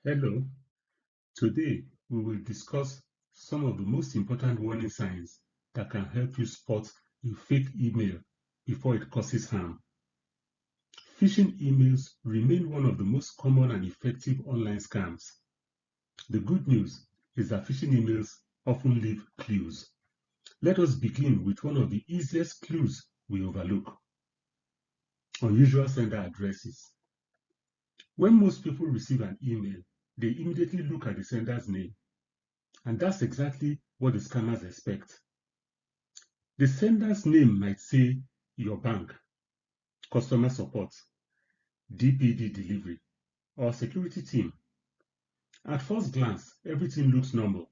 Hello, today we will discuss some of the most important warning signs that can help you spot a fake email before it causes harm. Phishing emails remain one of the most common and effective online scams. The good news is that phishing emails often leave clues. Let us begin with one of the easiest clues we overlook: unusual sender addresses. When most people receive an email, they immediately look at the sender's name. And that's exactly what the scammers expect. The sender's name might say your bank, customer support, DPD delivery, or security team. At first glance, everything looks normal.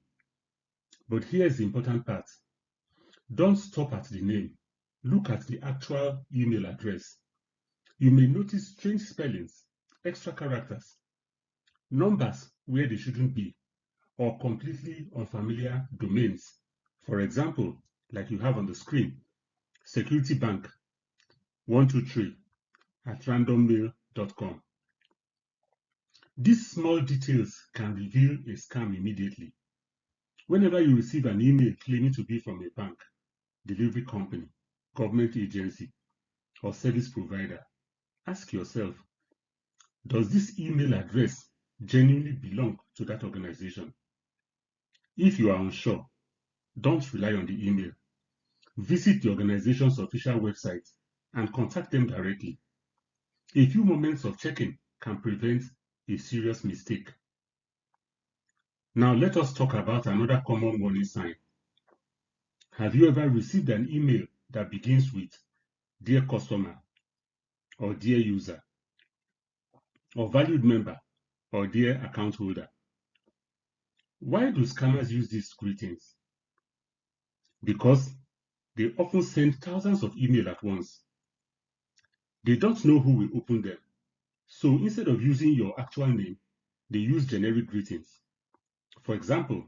But here's the important part. Don't stop at the name. Look at the actual email address. You may notice strange spellings, extra characters, numbers where they shouldn't be, or completely unfamiliar domains. For example, like you have on the screen, security bank 123 at randommail.com. These small details can reveal a scam immediately. Whenever you receive an email claiming to be from a bank, delivery company, government agency, or service provider, ask yourself, does this email address genuinely belong to that organization? If you are unsure, don't rely on the email. Visit the organization's official website and contact them directly. A few moments of checking can prevent a serious mistake. Now let us talk about another common warning sign. Have you ever received an email that begins with "Dear customer" or "Dear user" or "Valued member" or "Dear account holder"? Why do scammers use these greetings? Because they often send thousands of emails at once. They don't know who will open them. So instead of using your actual name, they use generic greetings. For example,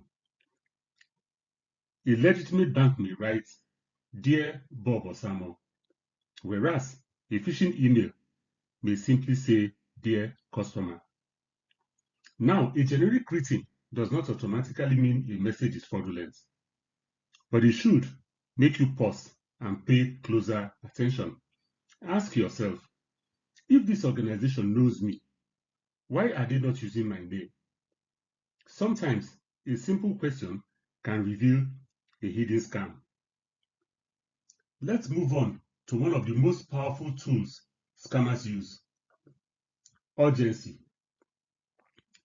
a legitimate bank may write "Dear Bob or Samuel," whereas a phishing email may simply say "Dear customer." Now, a generic greeting does not automatically mean a message is fraudulent, but it should make you pause and pay closer attention. Ask yourself, if this organization knows me, why are they not using my name? Sometimes a simple question can reveal a hidden scam. Let's move on to one of the most powerful tools scammers use: urgency.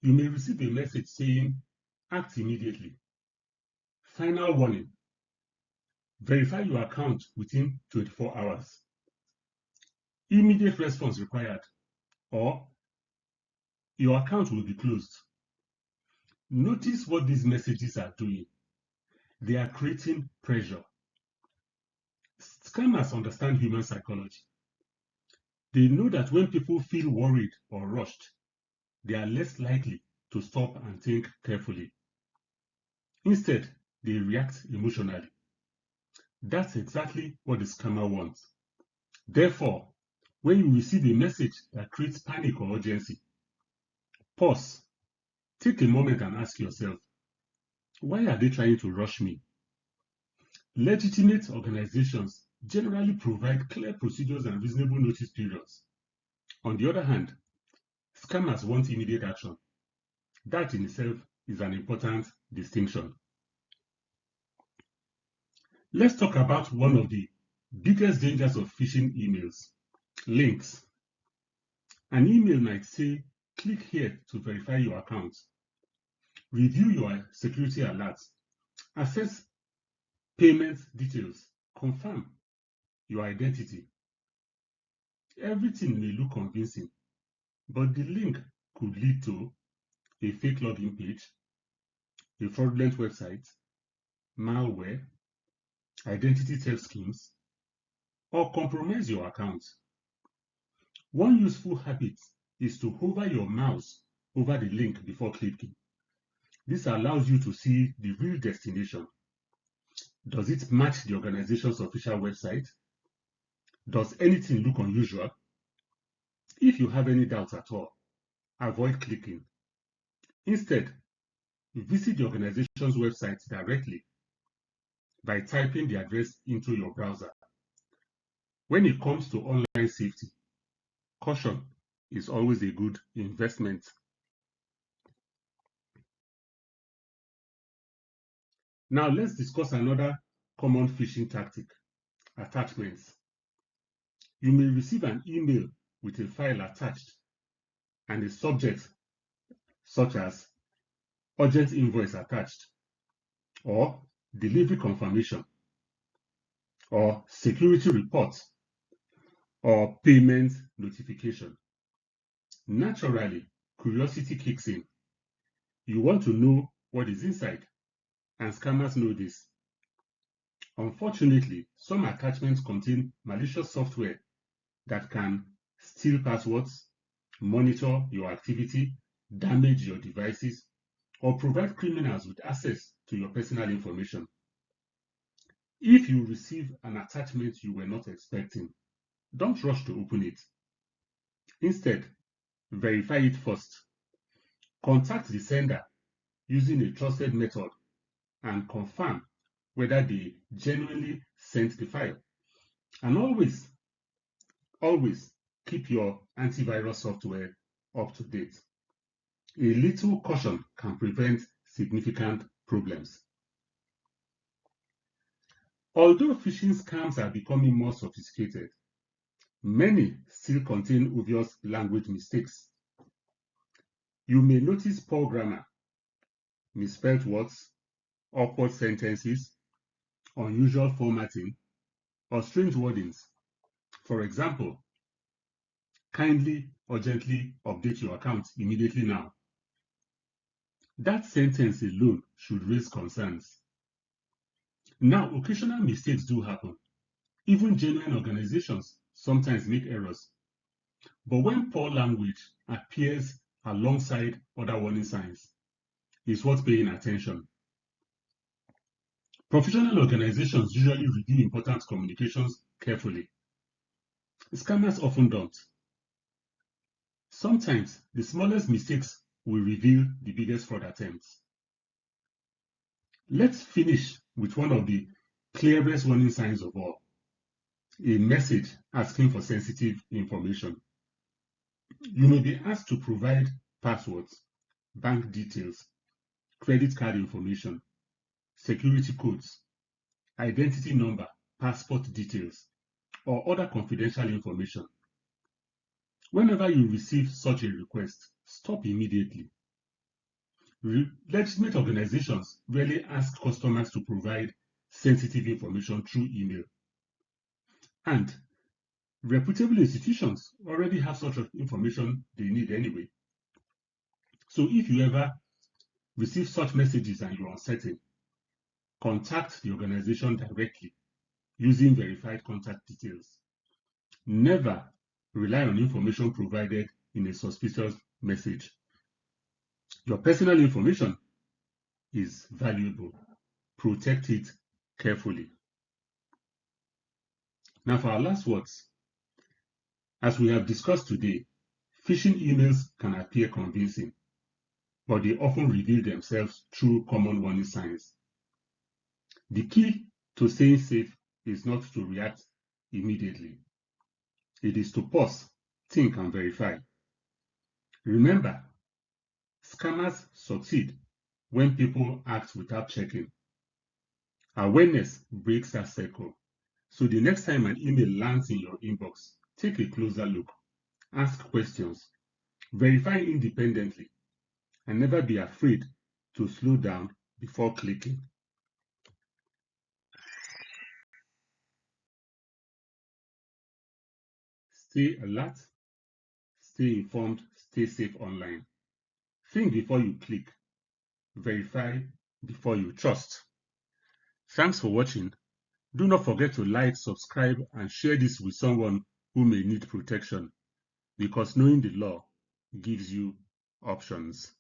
You may receive a message saying, "Act immediately." Final warning: verify your account within 24 hours. Immediate response required, or your account will be closed. Notice what these messages are doing. They are creating pressure. Scammers understand human psychology. They know that when people feel worried or rushed, they are less likely to stop and think carefully. Instead, they react emotionally. That's exactly what the scammer wants. Therefore, when you receive a message that creates panic or urgency, pause, take a moment and ask yourself, why are they trying to rush me? Legitimate organizations generally provide clear procedures and reasonable notice periods. On the other hand, scammers want immediate action. That in itself is an important distinction. Let's talk about one of the biggest dangers of phishing emails: links. An email might say, "Click here to verify your account, review your security alerts, access payment details, confirm your identity." Everything may look convincing, but the link could lead to a fake login page, a fraudulent website, malware, identity theft schemes, or compromise your account. One useful habit is to hover your mouse over the link before clicking. This allows you to see the real destination. Does it match the organization's official website? Does anything look unusual? If you have any doubts at all, avoid clicking. Instead, visit the organization's website directly by typing the address into your browser. When it comes to online safety, caution is always a good investment. Now let's discuss another common phishing tactic, attachments. You may receive an email with a file attached and a subject such as urgent invoice attached, or delivery confirmation, or security report, or payment notification. Naturally, curiosity kicks in. You want to know what is inside, and scammers know this. Unfortunately, some attachments contain malicious software that can steal passwords, monitor your activity, damage your devices, or provide criminals with access to your personal information. If you receive an attachment you were not expecting, don't rush to open it. Instead, verify it first. Contact the sender using a trusted method and confirm whether they genuinely sent the file. And always keep your antivirus software up to date. A little caution can prevent significant problems. Although phishing scams are becoming more sophisticated, many still contain obvious language mistakes. You may notice poor grammar, misspelled words, awkward sentences, unusual formatting, or strange wordings. For example, kindly, urgently update your account immediately now. That sentence alone should raise concerns. Now, occasional mistakes do happen. Even genuine organizations sometimes make errors. But when poor language appears alongside other warning signs, it's worth paying attention. Professional organizations usually review important communications carefully. Scammers often don't. Sometimes the smallest mistakes will reveal the biggest fraud attempts. Let's finish with one of the clearest warning signs of all, a message asking for sensitive information. You may be asked to provide passwords, bank details, credit card information, security codes, identity number, passport details, or other confidential information. Whenever you receive such a request, stop immediately. Legitimate organizations rarely ask customers to provide sensitive information through email. And reputable institutions already have such information they need anyway. So if you ever receive such messages and you're uncertain, contact the organization directly using verified contact details. Never rely on information provided in a suspicious message. Your personal information is valuable. Protect it carefully. Now for our last words, as we have discussed today, phishing emails can appear convincing, but they often reveal themselves through common warning signs. The key to staying safe is not to react immediately. It is to pause, think, and verify. Remember, scammers succeed when people act without checking. Awareness breaks that cycle. So the next time an email lands in your inbox, take a closer look, ask questions, verify independently, and never be afraid to slow down before clicking. Stay alert, stay informed, stay safe online. Think before you click, verify before you trust. Thanks for watching. Do not forget to like, subscribe, and share this with someone who may need protection, because knowing the law gives you options.